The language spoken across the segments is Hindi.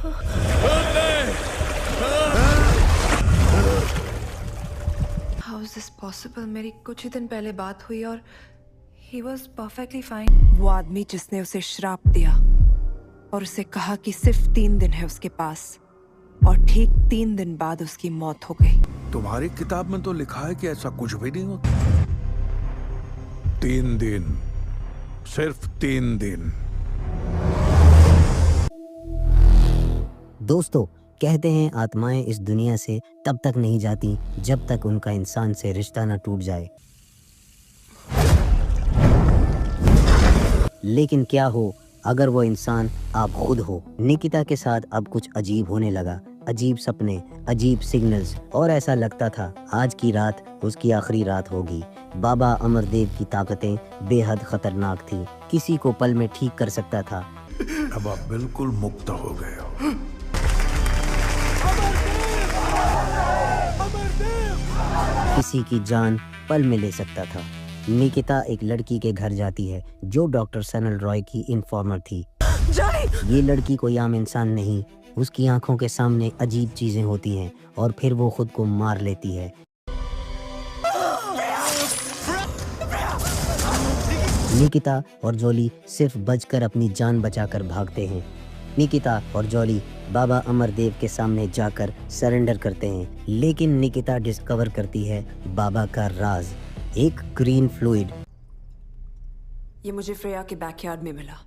How is this possible? मेरी कुछ ही दिन पहले बात हुई और ही वॉज परफेक्टली फाइन। वो आदमी जिसने उसे श्राप दिया और उसे कहा कि सिर्फ 3 दिन है उसके पास, और ठीक 3 दिन बाद उसकी मौत हो गई। तुम्हारी किताब में तो लिखा है कि ऐसा कुछ भी नहीं होता। 3 दिन, सिर्फ 3 दिन। दोस्तों, कहते हैं आत्माएं इस दुनिया से तब तक नहीं जाती जब तक उनका इंसान से रिश्ता न टूट जाए। लेकिन क्या हो अगर वो इंसान आप खुद हो। निकिता के साथ अब कुछ अजीब होने लगा। अजीब सपने, अजीब सिग्नल्स, और ऐसा लगता था आज की रात उसकी आखिरी रात होगी। बाबा अमरदेव की ताकतें बेहद खतरनाक थी। किसी को पल में ठीक कर सकता था। अब आप बिल्कुल मुक्त हो गए हो। किसी की जान पल में ले सकता था। निकिता एक लड़की के घर जाती है जो डॉक्टर सनल रॉय की इन्फॉर्मर थी। ये लड़की कोई आम इंसान नहीं। उसकी आंखों के सामने अजीब चीजें होती हैं और फिर वो खुद को मार लेती है। निकिता और जॉली सिर्फ बचकर अपनी जान बचाकर भागते हैं। निकिता और जॉली बाबा अमरदेव के सामने जाकर सरेंडर करते हैं, लेकिन निकिता डिस्कवर करती है बाबा का राज, एक ग्रीन फ्लूइड। ये मुझे फ्रेया के बैकयार्ड में मिला।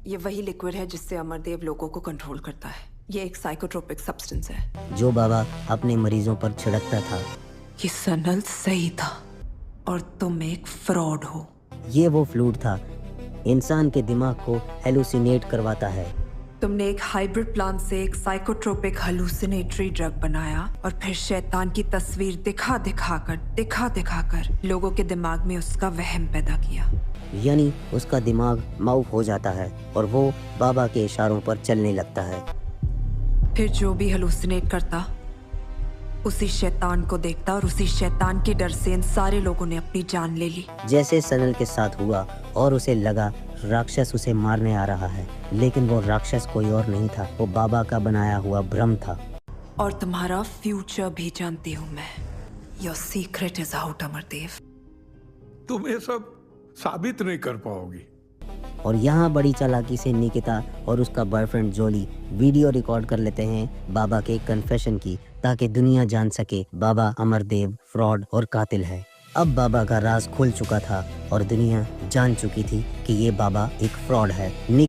ये वही लिक्विड है जिससे अमरदेव लोगों को कंट्रोल करता है। ये एक साइकोट्रोपिक सब्सटेंस है जो बाबा अपने मरीजों पर छिड़कता था। ये सनल सही था और तुम एक फ्रॉड हो। ये वो फ्लूइड था, इंसान के दिमाग को हेलुसिनेट करवाता है। तुमने एक हाइब्रिड प्लांट से एक साइकोट्रोपिक हेलुसिनेटरी ड्रग बनाया और फिर शैतान की तस्वीर दिखा दिखाकर लोगों के दिमाग में उसका वहम पैदा किया। यानी उसका दिमाग माउफ हो जाता है और वो बाबा के इशारों पर चलने लगता है। फिर जो भी हेलुसिनेट करता उसी शैतान को देखता और उसी शैतान के डर से इन सारे लोगों ने अपनी जान ले ली। जैसे सनल के साथ हुआ और उसे लगा राक्षस उसे मारने आ रहा है, लेकिन वो राक्षस कोई और नहीं था, वो बाबा का बनाया हुआ भ्रम था। और तुम्हारा फ्यूचर भी जानती हूँ मैं। Your secret is out Amardev. तुम ये सब साबित नहीं कर पाओगी। और यहाँ बड़ी चालाकी से निकिता और उसका बॉयफ्रेंड जॉली वीडियो रिकॉर्ड कर लेते हैं बाबा के कन्फेशन की, ताकि दुनिया जान सके बाबा अमरदेव फ्रॉड और कातिल है। अब बाबा का राज खुल चुका था और दुनिया जान चुकी थी कि ये बाबा एक फ्रॉड है।